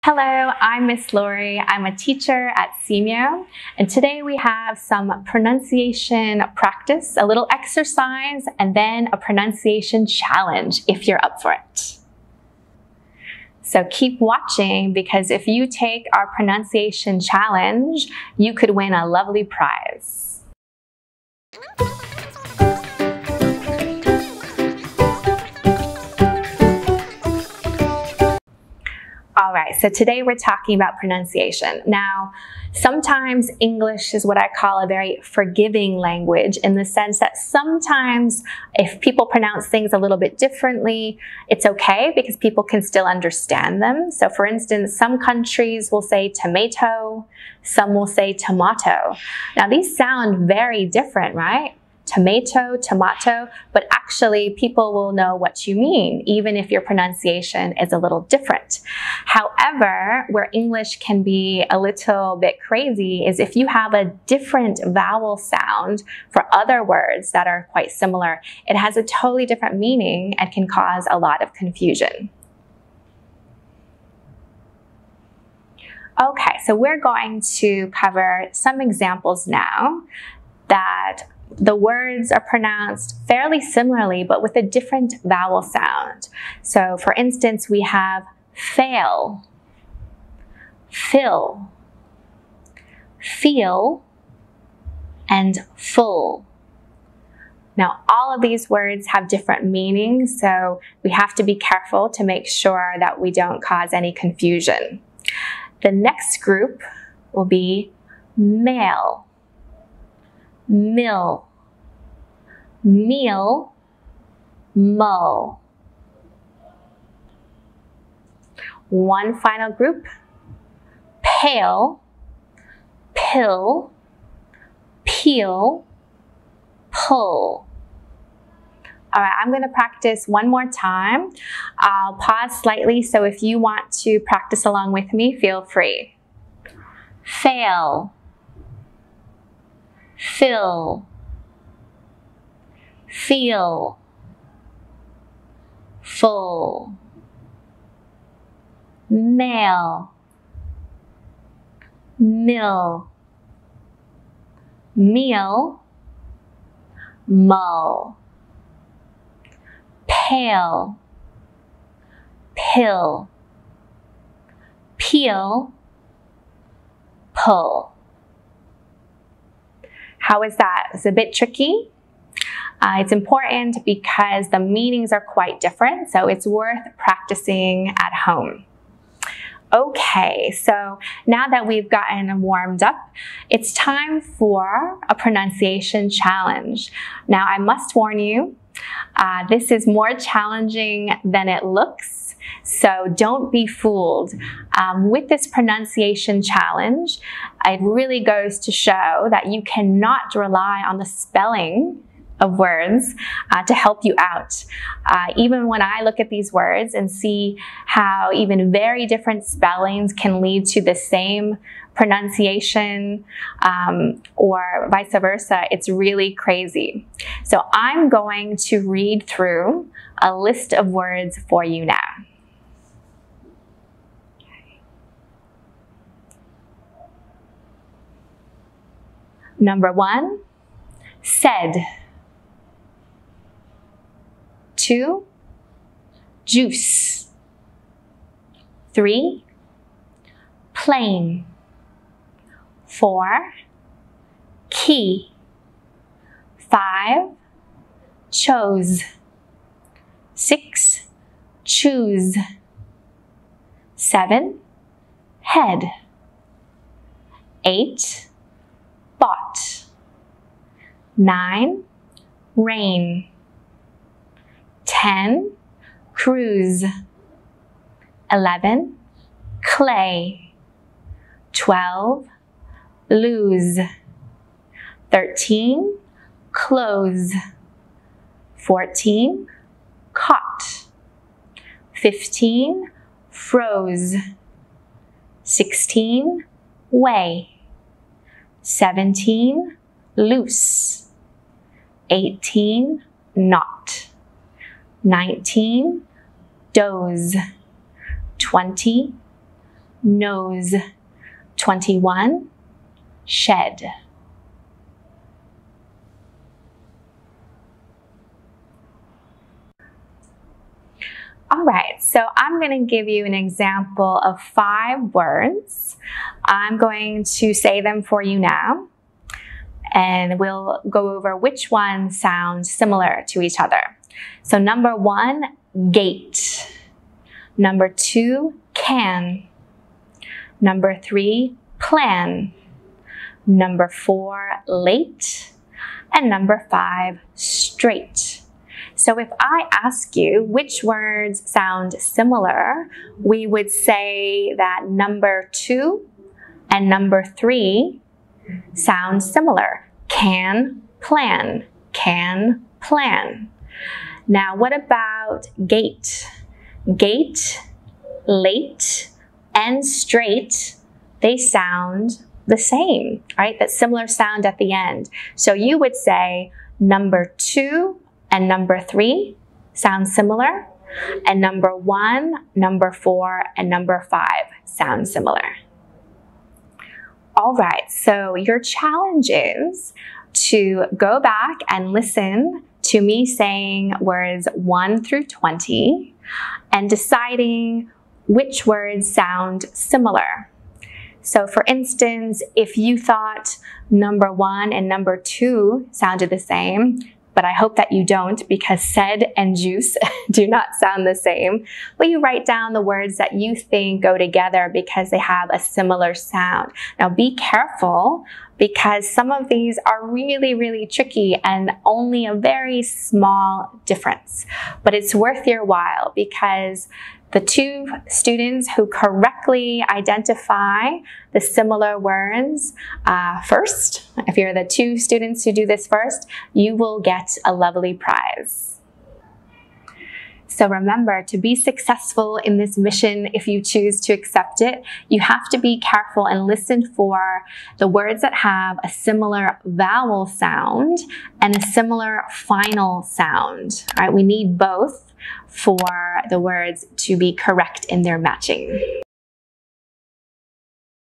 Hello, I'm Miss Lori. I'm a teacher at SEAMEO, and today we have some pronunciation practice, a little exercise, and then a pronunciation challenge if you're up for it. So keep watching, because if you take our pronunciation challenge, you could win a lovely prize. All right, so today we're talking about pronunciation. Now, sometimes English is what I call a very forgiving language, in the sense that sometimes if people pronounce things a little bit differently, it's okay because people can still understand them. So for instance, some countries will say tomato, some will say tomato. Now these sound very different, right? Tomato, tomato, but actually people will know what you mean, even if your pronunciation is a little different. However, where English can be a little bit crazy is if you have a different vowel sound for other words that are quite similar. It has a totally different meaning and can cause a lot of confusion. Okay, so we're going to cover some examples now that the words are pronounced fairly similarly, but with a different vowel sound. So for instance, we have fail, fill, feel, and full. Now, all of these words have different meanings, so we have to be careful to make sure that we don't cause any confusion. The next group will be male, mill, meal, mull. One final group, pale, pill, peel, pull. All right, I'm going to practice one more time. I'll pause slightly, so if you want to practice along with me, feel free. Fail, fill, feel, full, male, mill, meal, mull, pale, pill, peel, pull. How is that? It's a bit tricky. It's important because the meanings are quite different, so it's worth practicing at home. Okay, so now that we've gotten warmed up, it's time for a pronunciation challenge. Now, I must warn you, this is more challenging than it looks, so don't be fooled. With this pronunciation challenge, it really goes to show that you cannot rely on the spelling of words to help you out. Even when I look at these words and see how even very different spellings can lead to the same pronunciation or vice versa, it's really crazy. So I'm going to read through a list of words for you now. Number 1, said. 2, juice. 3, plain. 4, key. 5, chose. 6, choose. 7, head. 8, bought. 9, rain. 10, cruise. 11, clay. 12, lose. 13, close. 14, caught. 15, froze. 16, weigh. 17, loose. 18, knot. 19, doze. 20, nose. 21, shed. All right, so I'm going to give you an example of 5 words. I'm going to say them for you now, and we'll go over which one sounds similar to each other. So number 1, gate. Number 2, can. Number 3, plan. Number 4, late. And number 5, straight. So if I ask you which words sound similar, we would say that number 2 and number 3 sound similar. Can, plan, can, plan. Now what about gate? Gate, late, and straight, they sound the same, right? That similar sound at the end. So you would say number 2 and number 3 sound similar, and number 1, number 4, and number 5 sound similar. All right, so your challenge is to go back and listen to me saying words 1 through 20 and deciding which words sound similar. So for instance, if you thought number 1 and number 2 sounded the same, but I hope that you don't, because said and juice do not sound the same, will you write down the words that you think go together because they have a similar sound? Now be careful, because some of these are really, really tricky and only a very small difference. But it's worth your while, because the 2 students who correctly identify the similar words first, if you're the 2 students who do this first, you will get a lovely prize. So remember, to be successful in this mission, if you choose to accept it, you have to be careful and listen for the words that have a similar vowel sound and a similar final sound. All right, we need both for the words to be correct in their matching.